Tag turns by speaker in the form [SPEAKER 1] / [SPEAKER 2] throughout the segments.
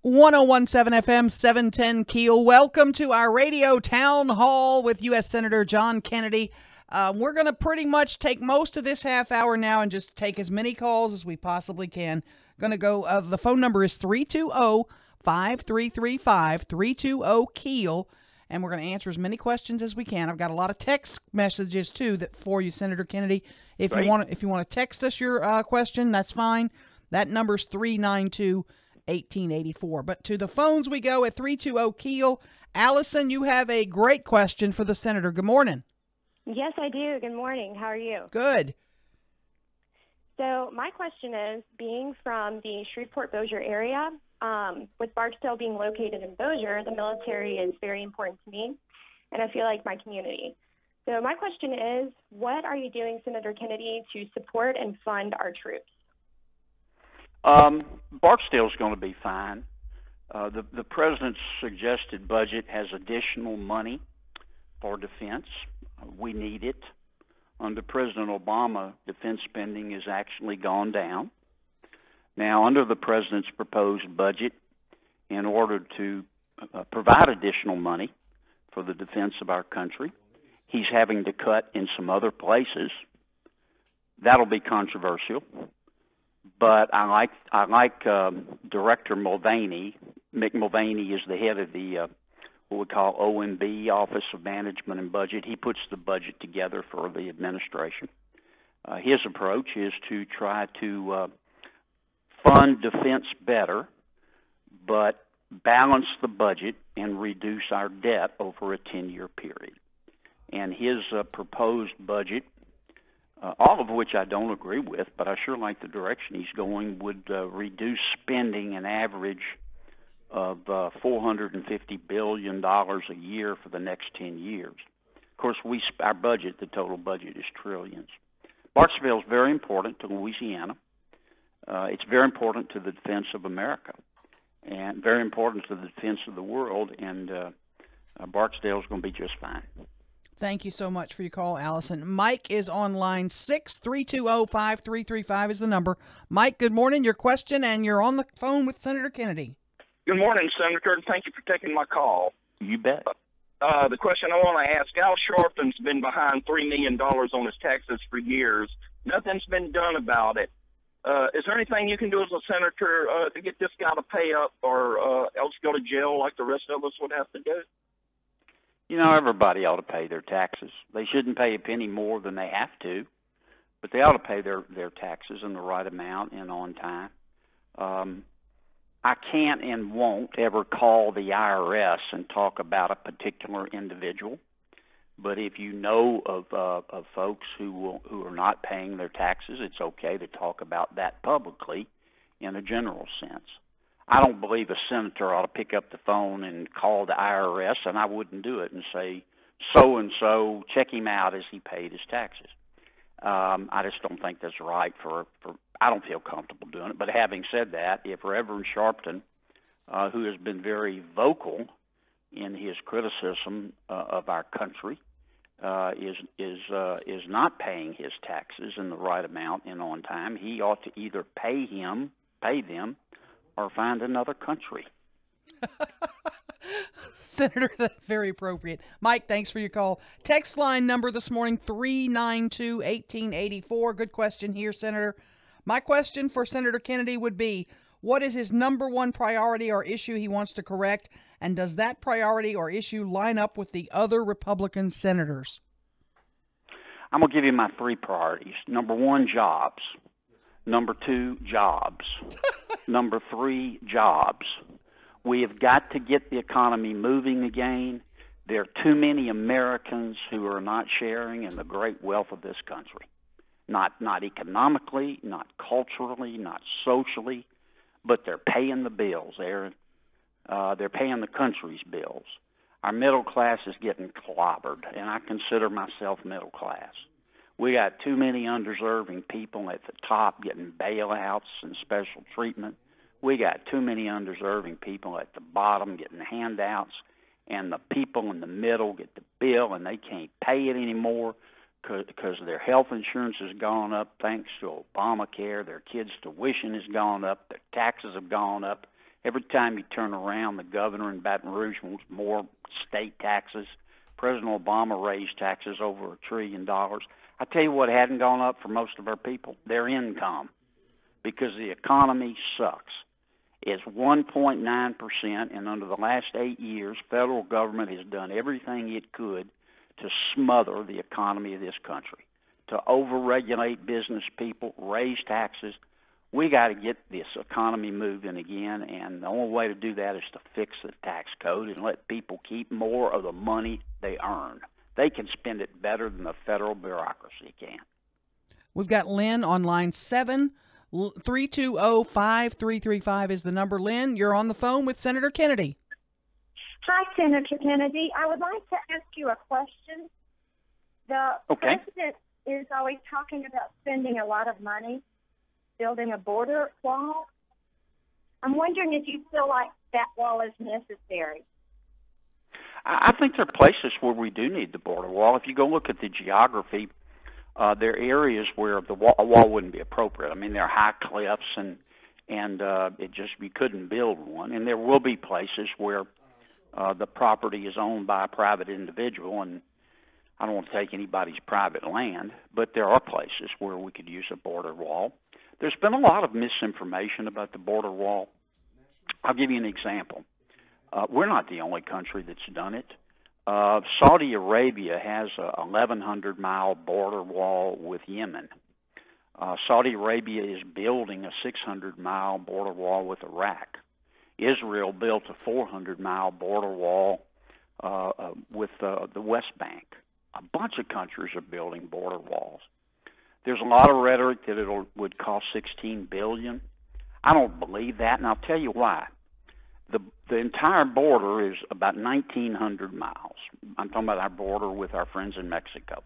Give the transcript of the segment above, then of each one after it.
[SPEAKER 1] 1017 FM, 710 Keel. Welcome to our radio town hall with U.S. Senator John Kennedy. We're going to pretty much take most of this half hour now and just take as many calls as we possibly can. Going to go, the phone number is 320-5335, 320-KEEL, and we're going to answer as many questions as we can. I've got a lot of text messages, too, that for you, Senator Kennedy. If you want to text us your question, that's fine. That number's 392-1884. But to the phones we go at 320-KEEL. Allison, you have a great question for the senator. Good morning.
[SPEAKER 2] Yes, I do. Good morning. How are you?
[SPEAKER 1] Good.
[SPEAKER 2] So my question is, being from the Shreveport-Bossier area, with Barksdale being located in Bossier, the military is very important to me, and I feel like my community. So my question is, what are you doing, Senator Kennedy, to support and fund our troops?
[SPEAKER 3] Barksdale's going to be fine. The president's suggested budget has additional money for defense. We need it. Under President Obama, defense spending has actually gone down. Now, under the president's proposed budget, in order to provide additional money for the defense of our country, he's having to cut in some other places. That'll be controversial. But I like Director Mulvaney. Mick Mulvaney is the head of the what we call OMB, Office of Management and Budget. He puts the budget together for the administration. His approach is to try to fund defense better, but balance the budget and reduce our debt over a 10-year period. And his proposed budget, all of which I don't agree with, but I sure like the direction he's going, would reduce spending an average of $450 billion a year for the next 10 years. Of course, our budget, the total budget, is trillions. Barksdale is very important to Louisiana. It's very important to the defense of America and very important to the defense of the world, and Barksdale is going to be just fine.
[SPEAKER 1] Thank you so much for your call, Allison. Mike is on line 6, 320-5335 is the number. Mike, good morning. Your question, and you're on the phone with Senator Kennedy.
[SPEAKER 4] Good morning, Senator, and thank you for taking my call.
[SPEAKER 3] You bet.
[SPEAKER 4] The question I want to ask, Al Sharpton's been behind $3 million on his taxes for years. Nothing's been done about it. Is there anything you can do as a senator to get this guy to pay up or else go to jail like the rest of us would have to do?
[SPEAKER 3] You know, everybody ought to pay their taxes. They shouldn't pay a penny more than they have to, but they ought to pay their taxes in the right amount and on time. I can't and won't ever call the IRS and talk about a particular individual, but if you know of folks who are not paying their taxes, it's okay to talk about that publicly in a general sense. I don't believe a senator ought to pick up the phone and call the IRS, and I wouldn't do it and say, so-and-so, check him out as he paid his taxes. I just don't think that's right I don't feel comfortable doing it. But having said that, if Reverend Sharpton, who has been very vocal in his criticism of our country, is not paying his taxes in the right amount and on time, he ought to either pay them, or find another country.
[SPEAKER 1] Senator, that's very appropriate. Mike, thanks for your call. Text line number this morning, 392-1884. Good question here, Senator. My question for Senator Kennedy would be, what is his number one priority or issue he wants to correct, and does that priority or issue line up with the other Republican senators?
[SPEAKER 3] I'm going to give you my three priorities. Number one, jobs. Number two, jobs. Number three, jobs. We have got to get the economy moving again. There are too many Americans who are not sharing in the great wealth of this country. Not economically, not culturally, not socially, but they're paying the bills, Aaron. They're paying the country's bills. Our middle class is getting clobbered, and I consider myself middle class. We got too many undeserving people at the top getting bailouts and special treatment. We got too many undeserving people at the bottom getting handouts, and the people in the middle get the bill, and they can't pay it anymore because their health insurance has gone up thanks to Obamacare. Their kids' tuition has gone up. Their taxes have gone up. Every time you turn around, the governor in Baton Rouge wants more state taxes. President Obama raised taxes over $1 trillion. I tell you what hadn't gone up for most of our people, their income, because the economy sucks. It's 1.9%, and under the last 8 years, federal government has done everything it could to smother the economy of this country, to overregulate business people, raise taxes. We got to get this economy moving again, and the only way to do that is to fix the tax code and let people keep more of the money they earn. They can spend it better than the federal bureaucracy can.
[SPEAKER 1] We've got Lynn on line 7. 320-5335 is the number. Lynn, you're on the phone with Senator Kennedy.
[SPEAKER 5] Hi, Senator Kennedy. I would like to ask you a question. The president is always talking about spending a lot of money building a border wall. I'm wondering if you feel like that wall is necessary.
[SPEAKER 3] I think there are places where we do need the border wall. If you go look at the geography, there are areas where a wall wouldn't be appropriate. I mean, there are high cliffs, and we couldn't build one. And there will be places where the property is owned by a private individual, and I don't want to take anybody's private land, but there are places where we could use a border wall. There's been a lot of misinformation about the border wall. I'll give you an example. We're not the only country that's done it. Saudi Arabia has a 1,100-mile border wall with Yemen. Saudi Arabia is building a 600-mile border wall with Iraq. Israel built a 400-mile border wall with the West Bank. A bunch of countries are building border walls. There's a lot of rhetoric that it would cost $16 billion. I don't believe that, and I'll tell you why. The entire border is about 1,900 miles. I'm talking about our border with our friends in Mexico.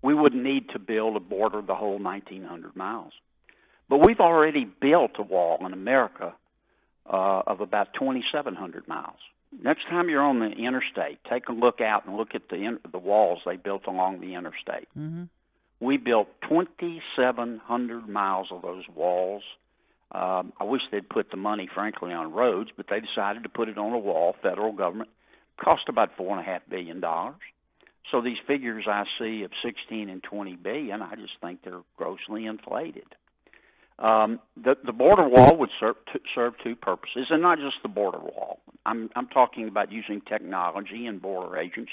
[SPEAKER 3] We wouldn't need to build a border the whole 1,900 miles. But we've already built a wall in America of about 2,700 miles. Next time you're on the interstate, take a look out and look at the walls they built along the interstate.
[SPEAKER 1] Mm-hmm.
[SPEAKER 3] We built 2,700 miles of those walls. I wish they'd put the money, frankly, on roads, but they decided to put it on a wall. Federal government cost about $4.5 billion. So these figures I see of 16 and 20 billion, I just think they're grossly inflated. The border wall would serve two purposes, and not just the border wall. I'm talking about using technology and border agents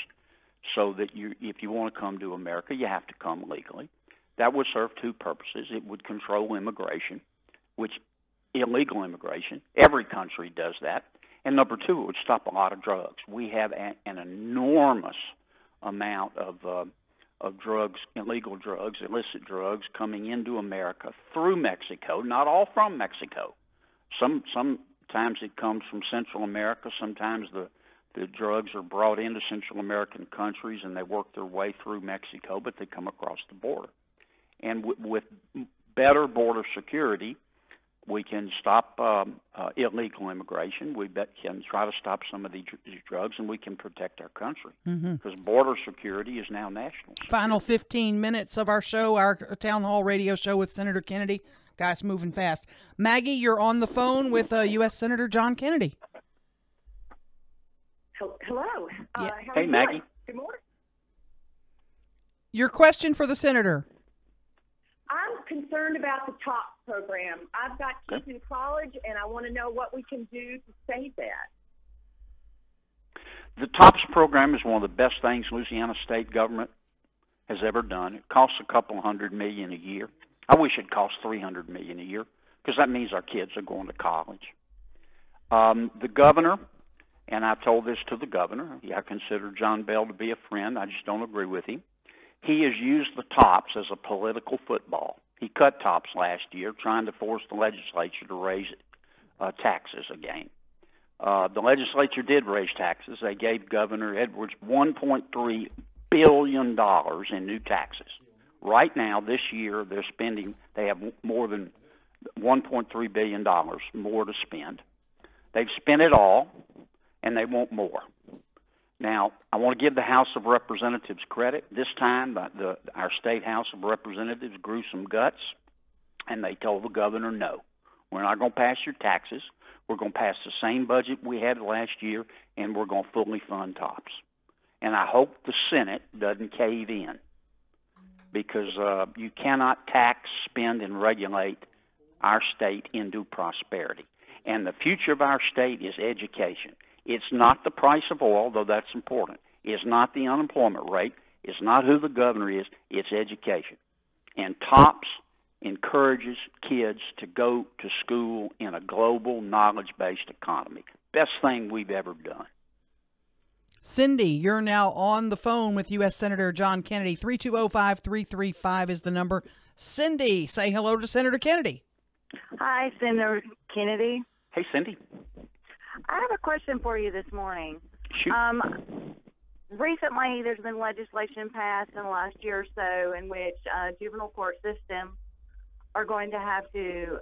[SPEAKER 3] so that if you want to come to America, you have to come legally. That would serve two purposes. It would control immigration, which illegal immigration. Every country does that. And number two, it would stop a lot of drugs. We have an enormous amount of drugs, illegal drugs, illicit drugs coming into America through Mexico, not all from Mexico. Sometimes it comes from Central America. Sometimes the drugs are brought into Central American countries and they work their way through Mexico, but they come across the border. And with better border security, we can stop illegal immigration. We can try to stop some of these drugs, and we can protect our country because border security is now national security.
[SPEAKER 1] Final 15 minutes of our show, our town hall radio show with Senator Kennedy. Guys, moving fast. Maggie, you're on the phone with U.S. Senator John Kennedy.
[SPEAKER 5] Hello.
[SPEAKER 1] Yeah.
[SPEAKER 3] Hey, Maggie.
[SPEAKER 5] Good morning.
[SPEAKER 1] Your question for the senator.
[SPEAKER 5] I'm concerned about the TOPS program. I've got kids in college, and I want to know what we can do to save that.
[SPEAKER 3] The TOPS program is one of the best things Louisiana state government has ever done. It costs a couple $100 million a year. I wish it cost $300 million a year because that means our kids are going to college. The governor, and I told this to the governor, I consider John Bell to be a friend. I just don't agree with him. He has used the TOPS as a political football. He cut TOPS last year, trying to force the legislature to raise taxes again. The legislature did raise taxes. They gave Governor Edwards $1.3 billion in new taxes. Right now, this year, they have more than $1.3 billion more to spend. They've spent it all, and they want more. Now, I want to give the House of Representatives credit. This time, our state House of Representatives grew some guts, and they told the governor, no, We're not going to pass your taxes. We're going to pass the same budget we had last year, and we're going to fully fund TOPS. And I hope the Senate doesn't cave in, because you cannot tax, spend, and regulate our state into prosperity. And the future of our state is education. It's not the price of oil, though that's important. It's not the unemployment rate. It's not who the governor is. It's education. And TOPS encourages kids to go to school in a global, knowledge-based economy. Best thing we've ever done.
[SPEAKER 1] Cindy, you're now on the phone with U.S. Senator John Kennedy. 320-5335 is the number. Cindy, say hello to Senator Kennedy.
[SPEAKER 6] Hi, Senator Kennedy.
[SPEAKER 3] Hey, Cindy.
[SPEAKER 6] I have a question for you this morning.
[SPEAKER 3] Shoot.
[SPEAKER 6] Recently, there's been legislation passed in the last year or so in which juvenile court systems are going to have to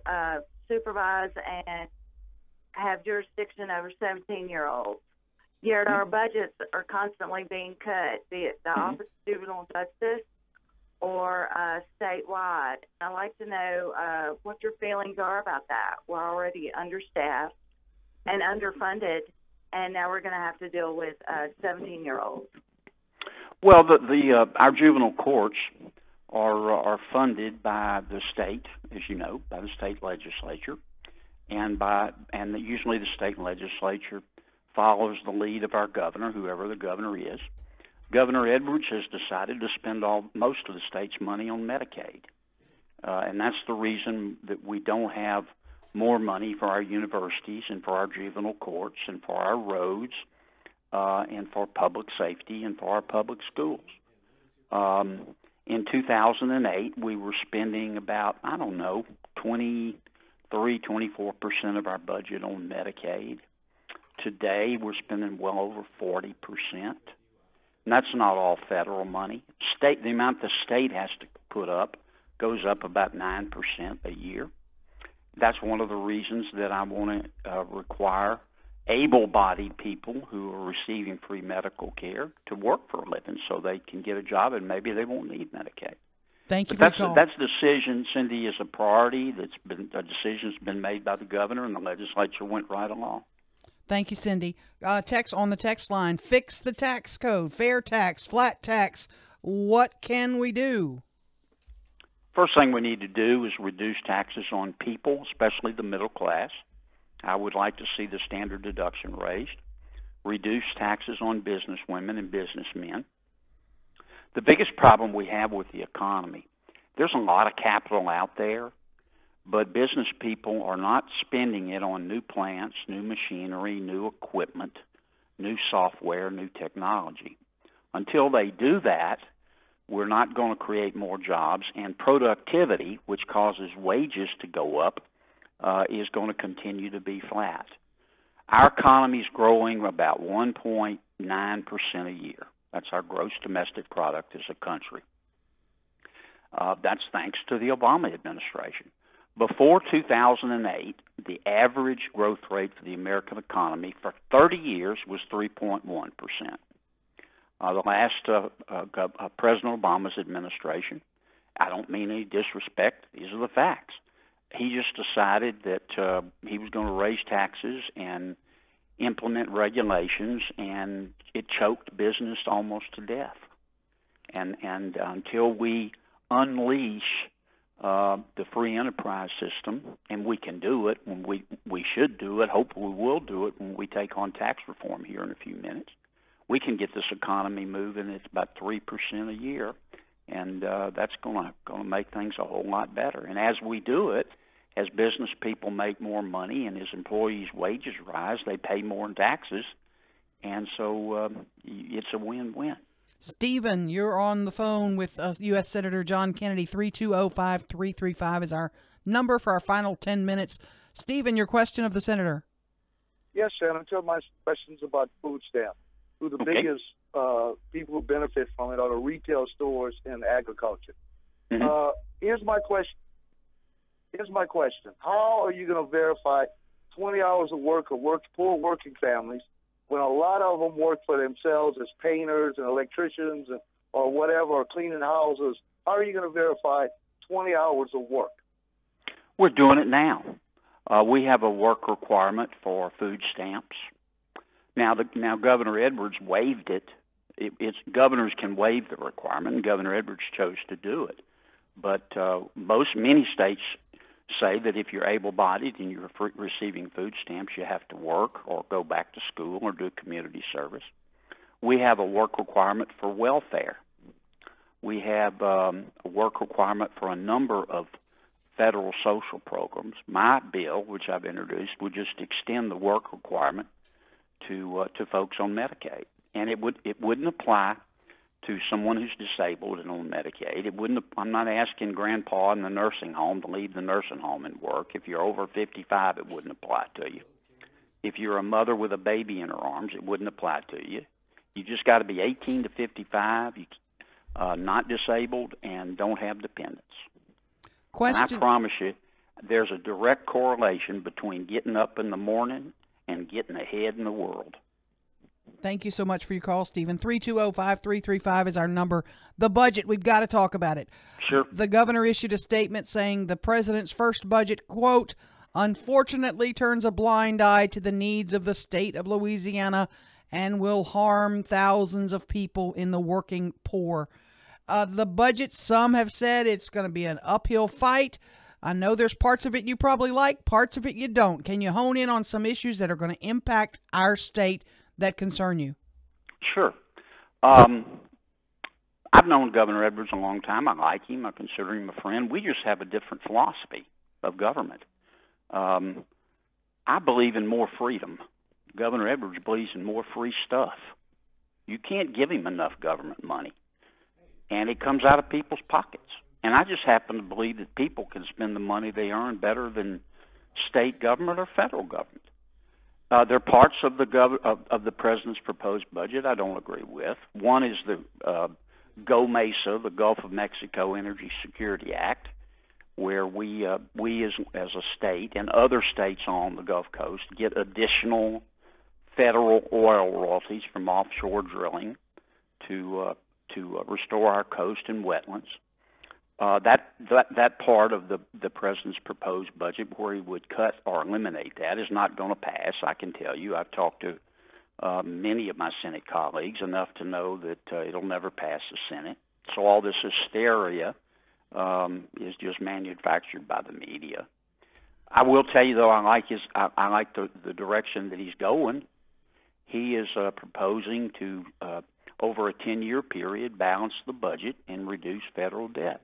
[SPEAKER 6] supervise and have jurisdiction over 17-year-olds. Yet our budgets are constantly being cut, be it the Office of Juvenile Justice or statewide. I'd like to know what your feelings are about that. We're already understaffed and underfunded, and now we're going to have to deal with 17-year-olds.
[SPEAKER 3] Well, our juvenile courts are funded by the state, as you know, by the state legislature, and usually the state legislature follows the lead of our governor, whoever the governor is. Governor Edwards has decided to spend most of the state's money on Medicaid, and that's the reason that we don't have more money for our universities and for our juvenile courts and for our roads and for public safety and for our public schools. In 2008, we were spending about, 23-24% of our budget on Medicaid. Today, we're spending well over 40%. And that's not all federal money. The amount the state has to put up goes up about 9% a year. That's one of the reasons that I want to require able-bodied people who are receiving free medical care to work for a living so they can get a job and maybe they won't need Medicaid.
[SPEAKER 1] Thank you for the call.
[SPEAKER 3] That's a decision, Cindy, is a priority. A decision's been made by the governor, and the legislature went right along.
[SPEAKER 1] Thank you, Cindy. Text on the text line, fix the tax code, fair tax, flat tax. What can we do?
[SPEAKER 3] First thing we need to do is reduce taxes on people, especially the middle class. I would like to see the standard deduction raised. Reduce taxes on businesswomen and businessmen. The biggest problem we have with the economy, there's a lot of capital out there, but business people are not spending it on new plants, new machinery, new equipment, new software, new technology. Until they do that, we're not going to create more jobs, and productivity, which causes wages to go up, is going to continue to be flat. Our economy is growing about 1.9% a year. That's our gross domestic product as a country. That's thanks to the Obama administration. Before 2008, the average growth rate for the American economy for 30 years was 3.1%. The last President Obama's administration, I don't mean any disrespect, these are the facts. He just decided that he was going to raise taxes and implement regulations, and it choked business almost to death. And until we unleash the free enterprise system, and we can do it when we should do it, hopefully we'll do it when we take on tax reform here in a few minutes, we can get this economy moving. It's about 3% a year, and that's going to make things a whole lot better. And as we do it, as business people make more money and as employees' wages rise, they pay more in taxes, and so it's a win-win.
[SPEAKER 1] Stephen, you're on the phone with U.S. Senator John Kennedy. 320-5335 is our number for our final 10 minutes. Stephen, your question of the senator.
[SPEAKER 7] Yes, Senator. My question's about food stamps. Who the biggest people who benefit from it are the retail stores and agriculture. Mm-hmm. Here's my question. How are you going to verify 20 hours of work of poor working families when a lot of them work for themselves as painters and electricians or whatever, or cleaning houses? How are you going to verify 20 hours of work?
[SPEAKER 3] We're doing it now. We have a work requirement for food stamps. Now Governor Edwards waived it. Governors can waive the requirement, and Governor Edwards chose to do it. But many states say that if you're able-bodied and you're receiving food stamps, you have to work or go back to school or do community service. We have a work requirement for welfare. We have a work requirement for a number of federal social programs. My bill, which I've introduced, would just extend the work requirement to folks on Medicaid, and it wouldn't apply to someone who's disabled and on Medicaid. I'm not asking grandpa in the nursing home to leave the nursing home and work. If you're over 55, it wouldn't apply to you. If you're a mother with a baby in her arms, it wouldn't apply to you. You just got to be 18 to 55, not disabled, and don't have dependents. And I promise you, there's a direct correlation between getting up in the morning and getting ahead in the world.
[SPEAKER 1] Thank you so much for your call, Stephen. 320-5335 is our number. The budget, we've got to talk about it.
[SPEAKER 3] Sure.
[SPEAKER 1] The governor issued a statement saying the president's first budget, quote, unfortunately turns a blind eye to the needs of the state of Louisiana and will harm thousands of people in the working poor. The budget, some have said it's going to be an uphill fight. I know there's parts of it you probably like, parts of it you don't. Can you hone in on some issues that are going to impact our state that concern you?
[SPEAKER 3] Sure. I've known Governor Edwards a long time. I like him. I consider him a friend. We just have a different philosophy of government. I believe in more freedom. Governor Edwards believes in more free stuff. You can't give him enough government money, and it comes out of people's pockets. And I just happen to believe that people can spend the money they earn better than state government or federal government. There are parts of the president's proposed budget I don't agree with. One is the GO-MESA, the Gulf of Mexico Energy Security Act, where we as a state and other states on the Gulf Coast get additional federal oil royalties from offshore drilling to restore our coast and wetlands. That part of the president's proposed budget, where he would cut or eliminate that, is not going to pass. I can tell you. I've talked to many of my Senate colleagues enough to know that it'll never pass the Senate. So all this hysteria is just manufactured by the media. I will tell you, though, I like the direction that he's going. He is proposing to, over a 10-year period, balance the budget and reduce federal debt.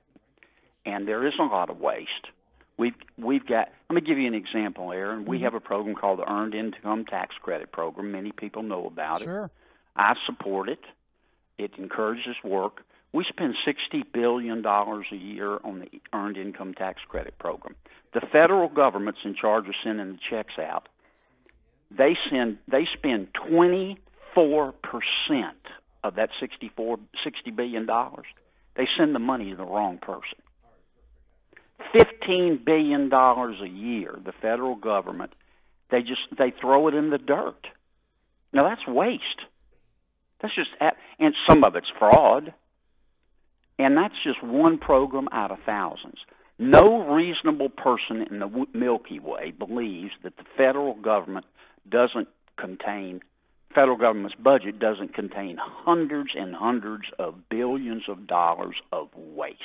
[SPEAKER 3] And there is a lot of waste. We've got. Let me give you an example, Aaron. We have a program called the Earned Income Tax Credit Program. Many people know about it.
[SPEAKER 1] Sure.
[SPEAKER 3] I support it. It encourages work. We spend $60 billion a year on the Earned Income Tax Credit Program. The federal government's in charge of sending the checks out. They spend 24% of that $60 billion. They send the money to the wrong person. $15 billion a year, the federal government, they throw it in the dirt. Now that's waste. That's just, and some of it's fraud. And that's just one program out of thousands. No reasonable person in the Milky Way believes that the federal government's budget doesn't contain hundreds and hundreds of billions of dollars of waste.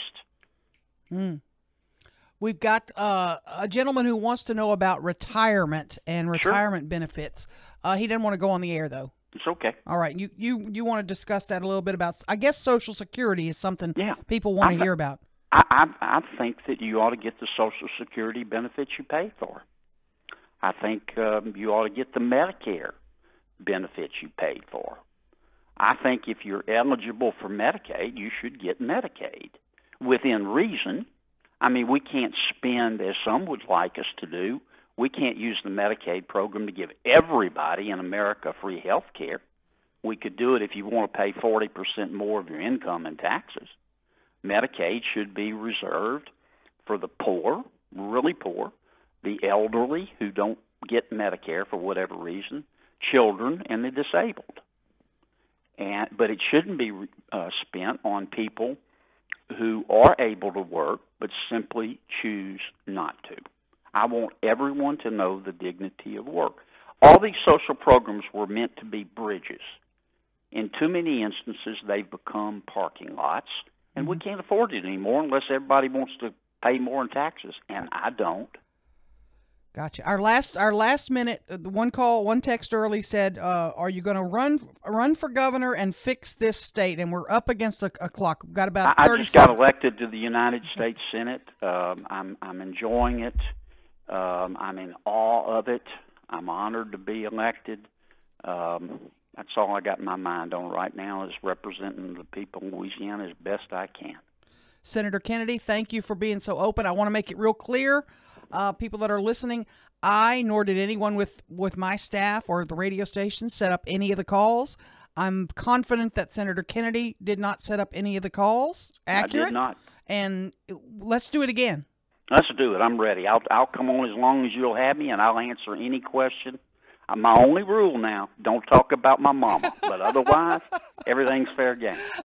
[SPEAKER 1] We've got a gentleman who wants to know about retirement and retirement benefits. He didn't want to go on the air, though.
[SPEAKER 3] It's okay.
[SPEAKER 1] All right. You want to discuss that a little bit about, I guess Social Security is something people want to hear about.
[SPEAKER 3] I think that you ought to get the Social Security benefits you pay for. I think you ought to get the Medicare benefits you paid for. I think if you're eligible for Medicaid, you should get Medicaid within reason. I mean, we can't spend, as some would like us to do, we can't use the Medicaid program to give everybody in America free health care. We could do it if you want to pay 40% more of your income in taxes. Medicaid should be reserved for the poor, really poor, the elderly who don't get Medicare for whatever reason, children, and the disabled. But it shouldn't be spent on people who are able to work but simply choose not to. I want everyone to know the dignity of work. All these social programs were meant to be bridges. In too many instances, they've become parking lots, and we can't afford it anymore unless everybody wants to pay more in taxes, and I don't.
[SPEAKER 1] Gotcha. Our last minute, one text early said, "Are you going to run for governor and fix this state?" And we're up against a clock. We've got about 30
[SPEAKER 3] I just got elected to the United States Senate. I'm enjoying it. I'm in awe of it. I'm honored to be elected. That's all I got in my mind on right now, is representing the people of Louisiana as best I can.
[SPEAKER 1] Senator Kennedy, thank you for being so open. I want to make it real clear, people that are listening, nor did anyone with my staff or the radio station set up any of the calls. I'm confident that Senator Kennedy did not set up any of the calls. Accurate?
[SPEAKER 3] I did not.
[SPEAKER 1] And let's do it again.
[SPEAKER 3] Let's do it. I'm ready. I'll come on as long as you'll have me, and I'll answer any question. My only rule now, don't talk about my mama. But otherwise, everything's fair game.